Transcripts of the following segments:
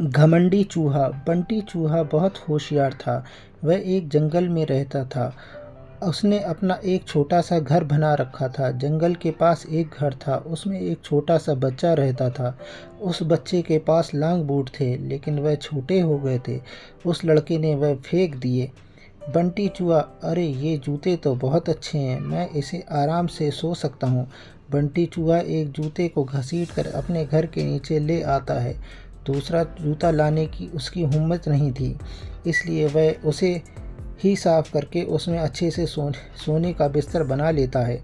घमंडी चूहा। बंटी चूहा बहुत होशियार था। वह एक जंगल में रहता था। उसने अपना एक छोटा सा घर बना रखा था। जंगल के पास एक घर था, उसमें एक छोटा सा बच्चा रहता था। उस बच्चे के पास लांग बूट थे, लेकिन वह छोटे हो गए थे। उस लड़के ने वह फेंक दिए। बंटी चूहा, अरे ये जूते तो बहुत अच्छे हैं, मैं इसे आराम से सो सकता हूँ। बंटी चूहा एक जूते को घसीट कर अपने घर के नीचे ले आता है। दूसरा जूता लाने की उसकी हिम्मत नहीं थी, इसलिए वह उसे ही साफ करके उसमें अच्छे से सोने का बिस्तर बना लेता है।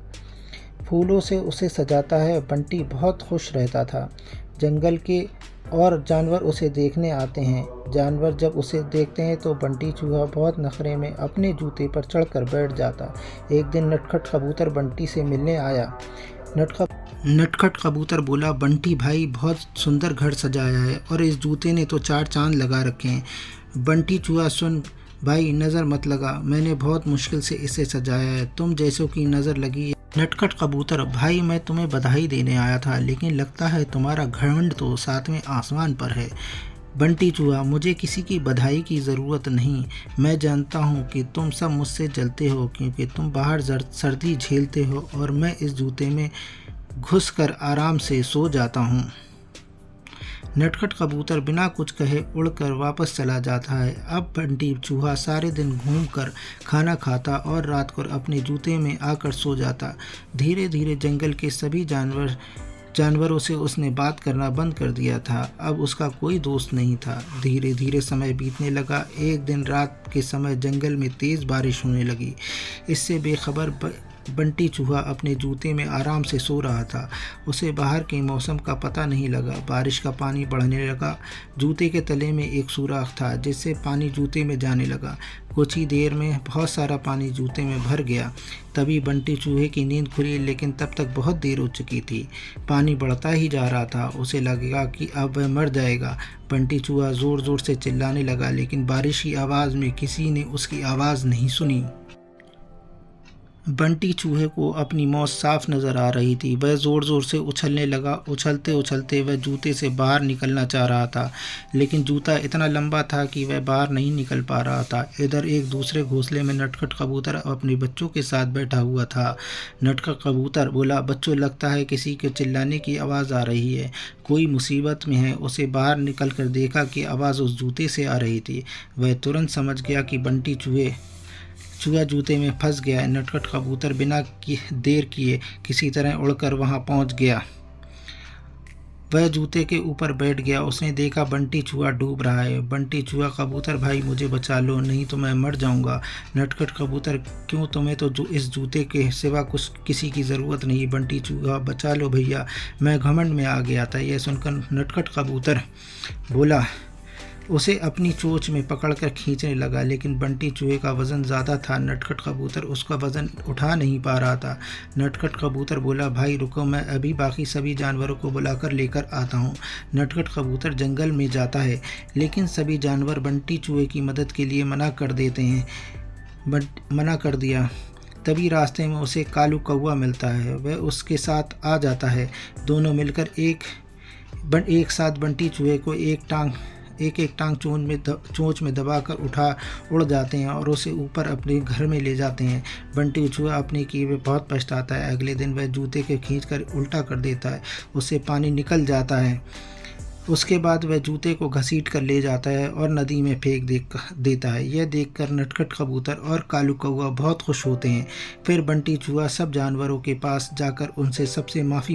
फूलों से उसे सजाता है। बंटी बहुत खुश रहता था। जंगल के और जानवर उसे देखने आते हैं। जानवर जब उसे देखते हैं तो बंटी चूहा बहुत नखरे में अपने जूते पर चढ़कर बैठ जाता। एक दिन नटखट कबूतर बंटी से मिलने आया। नटखट कबूतर बोला, बंटी भाई, बहुत सुंदर घर सजाया है और इस जूते ने तो 4 चांद लगा रखे हैं। बंटी चूहा, सुन भाई, नज़र मत लगा, मैंने बहुत मुश्किल से इसे सजाया है, तुम जैसों की नज़र लगी। नटखट कबूतर, भाई मैं तुम्हें बधाई देने आया था, लेकिन लगता है तुम्हारा घमंड तो 7वें आसमान पर है। बंटी चूहा, मुझे किसी की बधाई की ज़रूरत नहीं। मैं जानता हूँ कि तुम सब मुझसे जलते हो क्योंकि तुम बाहर सर्दी झेलते हो और मैं इस जूते में घुसकर आराम से सो जाता हूँ। नटखट कबूतर बिना कुछ कहे उड़कर वापस चला जाता है। अब बंटी चूहा सारे दिन घूमकर खाना खाता और रात को अपने जूते में आकर सो जाता। धीरे धीरे जंगल के सभी जानवरों से उसने बात करना बंद कर दिया था। अब उसका कोई दोस्त नहीं था। धीरे धीरे समय बीतने लगा। एक दिन रात के समय जंगल में तेज़ बारिश होने लगी। इससे बेखबर बंटी चूहा अपने जूते में आराम से सो रहा था। उसे बाहर के मौसम का पता नहीं लगा। बारिश का पानी बढ़ने लगा। जूते के तले में एक सुराख था जिससे पानी जूते में जाने लगा। कुछ ही देर में बहुत सारा पानी जूते में भर गया। तभी बंटी चूहे की नींद खुली, लेकिन तब तक बहुत देर हो चुकी थी। पानी बढ़ता ही जा रहा था। उसे लगेगा कि अब वह मर जाएगा। बंटी चूहा ज़ोर ज़ोर से चिल्लाने लगा, लेकिन बारिश की आवाज़ में किसी ने उसकी आवाज़ नहीं सुनी। बंटी चूहे को अपनी मौत साफ नज़र आ रही थी। वह ज़ोर ज़ोर से उछलने लगा। उछलते उछलते वह जूते से बाहर निकलना चाह रहा था, लेकिन जूता इतना लंबा था कि वह बाहर नहीं निकल पा रहा था। इधर एक दूसरे घोंसले में नटखट कबूतर अपने बच्चों के साथ बैठा हुआ था। नटखट कबूतर बोला, बच्चों, लगता है किसी के चिल्लाने की आवाज़ आ रही है, कोई मुसीबत में है। उसे बाहर निकल कर देखा कि आवाज़ उस जूते से आ रही थी। वह तुरंत समझ गया कि बंटी चूहा जूते में फंस गया है। नटखट कबूतर बिना देर किए किसी तरह उड़कर वहां पहुंच गया। वह जूते के ऊपर बैठ गया। उसने देखा बंटी चूहा डूब रहा है। बंटी चूहा, कबूतर भाई, मुझे बचा लो, नहीं तो मैं मर जाऊंगा। नटखट कबूतर, क्यों, तुम्हें तो इस जूते के सिवा किसी की ज़रूरत नहीं। बंटी चूहा, बचा लो भैया, मैं घमंड में आ गया था। यह सुनकर नटखट कबूतर बोला, उसे अपनी चोंच में पकड़कर खींचने लगा, लेकिन बंटी चूहे का वज़न ज़्यादा था। नटखट कबूतर उसका वज़न उठा नहीं पा रहा था। नटखट कबूतर बोला, भाई रुको, मैं अभी बाकी सभी जानवरों को बुलाकर लेकर आता हूँ। नटखट कबूतर जंगल में जाता है, लेकिन सभी जानवर बंटी चूहे की मदद के लिए मना कर दिया। तभी रास्ते में उसे कालू कौवा मिलता है। वह उसके साथ आ जाता है। दोनों मिलकर एक साथ बंटी चूहे को एक टांग चोंच में दबाकर उड़ जाते हैं और उसे ऊपर अपने घर में ले जाते हैं। बंटी चूहा अपने किए में बहुत पछताता है। अगले दिन वह जूते के खींचकर उल्टा कर देता है। उससे पानी निकल जाता है। उसके बाद वह जूते को घसीट कर ले जाता है और नदी में फेंक देता है। यह देखकर नटखट कबूतर और कालू कौवा बहुत खुश होते हैं। फिर बंटी चूहा सब जानवरों के पास जाकर उनसे सबसे माफ़ी